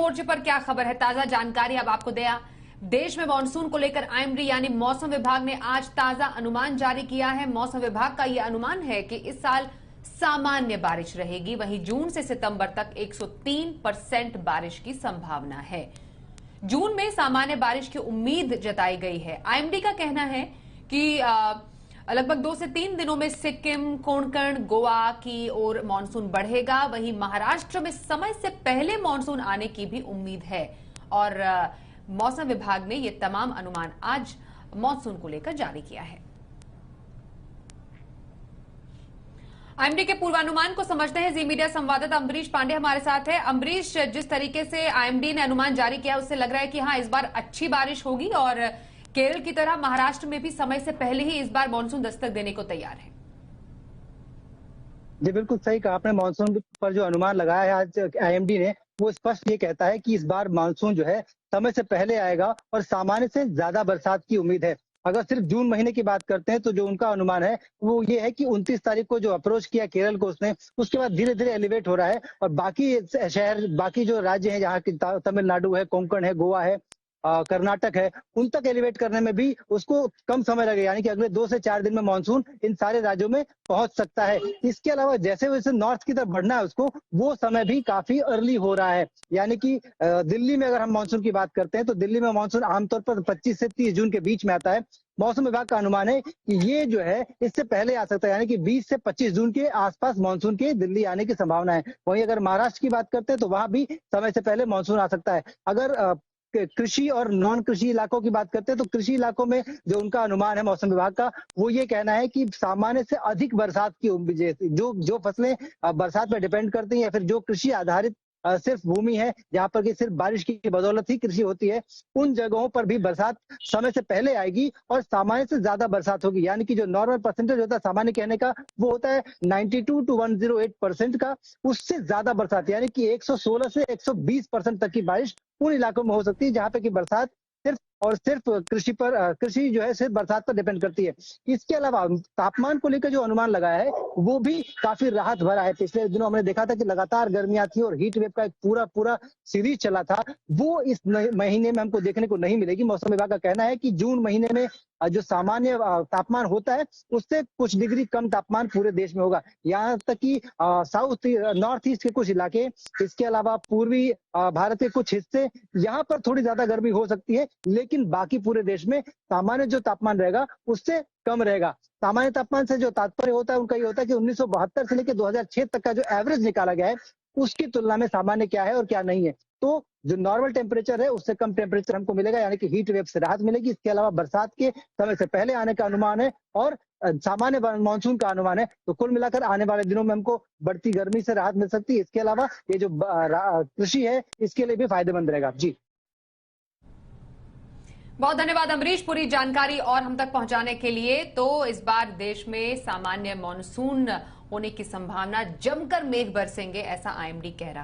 मोर्चे पर क्या खबर है, ताजा जानकारी अब आपको दिया। देश में मानसून को लेकर आईएमडी यानी मौसम विभाग ने आज ताजा अनुमान जारी किया है। मौसम विभाग का यह अनुमान है कि इस साल सामान्य बारिश रहेगी, वहीं जून से सितंबर तक 103% बारिश की संभावना है। जून में सामान्य बारिश की उम्मीद जताई गई है। आईएमडी का कहना है कि लगभग 2 से 3 दिनों में सिक्किम, कोंकण, गोवा की ओर मानसून बढ़ेगा। वहीं महाराष्ट्र में समय से पहले मानसून आने की भी उम्मीद है और मौसम विभाग ने ये तमाम अनुमान आज मानसून को लेकर जारी किया है। आईएमडी के पूर्वानुमान को समझते हैं। जी मीडिया संवाददाता अम्बरीश पांडे हमारे साथ है। अम्बरीश, जिस तरीके से आईएमडी ने अनुमान जारी किया उससे लग रहा है कि हाँ, इस बार अच्छी बारिश होगी और केरल की तरह महाराष्ट्र में भी समय से पहले ही इस बार मानसून दस्तक देने को तैयार है। जी बिल्कुल सही कहा आपने। मानसून पर जो अनुमान लगाया है आज आईएमडी ने, वो स्पष्ट ये कहता है कि इस बार मानसून जो है समय से पहले आएगा और सामान्य से ज्यादा बरसात की उम्मीद है। अगर सिर्फ जून महीने की बात करते हैं तो जो उनका अनुमान है वो ये है कि 29 तारीख को जो अप्रोच किया केरल को उसने, उसके बाद धीरे धीरे एलिवेट हो रहा है और बाकी शहर, बाकी जो राज्य हैं जहाँ की तमिलनाडु है, कोंकण है, गोवा है, कर्नाटक है, उन तक एलिवेट करने में भी उसको कम समय लगेगा। यानी कि अगले 2 से 4 दिन में मानसून इन सारे राज्यों में पहुंच सकता है। इसके अलावा जैसे वैसे नॉर्थ की तरफ बढ़ना है उसको, वो समय भी काफी अर्ली हो रहा है। यानी कि दिल्ली में अगर हम मानसून की बात करते हैं तो दिल्ली में मानसून आमतौर पर 25 से 30 जून के बीच में आता है। मौसम विभाग का अनुमान है कि ये जो है इससे पहले आ सकता है, यानी कि 20 से 25 जून के आसपास मानसून के दिल्ली आने की संभावना है। वहीं अगर महाराष्ट्र की बात करते हैं तो वहां भी समय से पहले मानसून आ सकता है। अगर कृषि और नॉन कृषि इलाकों की बात करते हैं तो कृषि इलाकों में जो उनका अनुमान है मौसम विभाग का, वो ये कहना है कि सामान्य से अधिक बरसात की उम्मीद, जो फसलें बरसात पर डिपेंड करती हैं या फिर जो कृषि आधारित सिर्फ भूमि है जहां पर कि सिर्फ बारिश की बदौलत ही कृषि होती है, उन जगहों पर भी बरसात समय से पहले आएगी और सामान्य से ज्यादा बरसात होगी। यानी कि जो नॉर्मल परसेंटेज होता है सामान्य कहने का, वो होता है 92 to 108% का, उससे ज्यादा बरसात यानी कि 116 से 120% तक की बारिश उन इलाकों में हो सकती है जहां पे कि बरसात सिर्फ और सिर्फ कृषि जो है सिर्फ बरसात पर डिपेंड करती है। इसके अलावा तापमान को लेकर जो अनुमान लगाया है वो भी काफी राहत भरा है। पिछले दिनों हमने देखा था कि लगातार गर्मियां थी और हीट वेव का एक पूरा सीरीज चला था, वो इस महीने में हमको देखने को नहीं मिलेगी। मौसम विभाग का कहना है कि जून महीने में जो सामान्य तापमान होता है उससे कुछ डिग्री कम तापमान पूरे देश में होगा। यहाँ तक कि नॉर्थ ईस्ट के कुछ इलाके, इसके अलावा पूर्वी भारत के कुछ हिस्से, यहाँ पर थोड़ी ज्यादा गर्मी हो सकती है, लेकिन बाकी पूरे देश में सामान्य जो तापमान रहेगा उससे कम रहेगा। सामान्य तापमान से जो तात्पर्य होता है उनका ये होता है कि 1972 से लेकर 2006 तक का जो एवरेज निकाला गया है उसकी तुलना में सामान्य क्या है और क्या नहीं है। तो जो नॉर्मल टेम्परेचर है उससे कम टेम्परेचर हमको मिलेगा, यानी कि हीट वेव से राहत मिलेगी। इसके अलावा बरसात के समय से पहले आने का अनुमान है और सामान्य मानसून का अनुमान है। तो कुल मिलाकर आने वाले दिनों में हमको बढ़ती गर्मी से राहत मिल सकती है। इसके अलावा ये जो कृषि है इसके लिए भी फायदेमंद रहेगा। जी बहुत धन्यवाद अम्बरीश, पूरी जानकारी और हम तक पहुंचाने के लिए। तो इस बार देश में सामान्य मानसून होने की संभावना, जमकर मेघ बरसेंगे, ऐसा आईएमडी कह रहा है।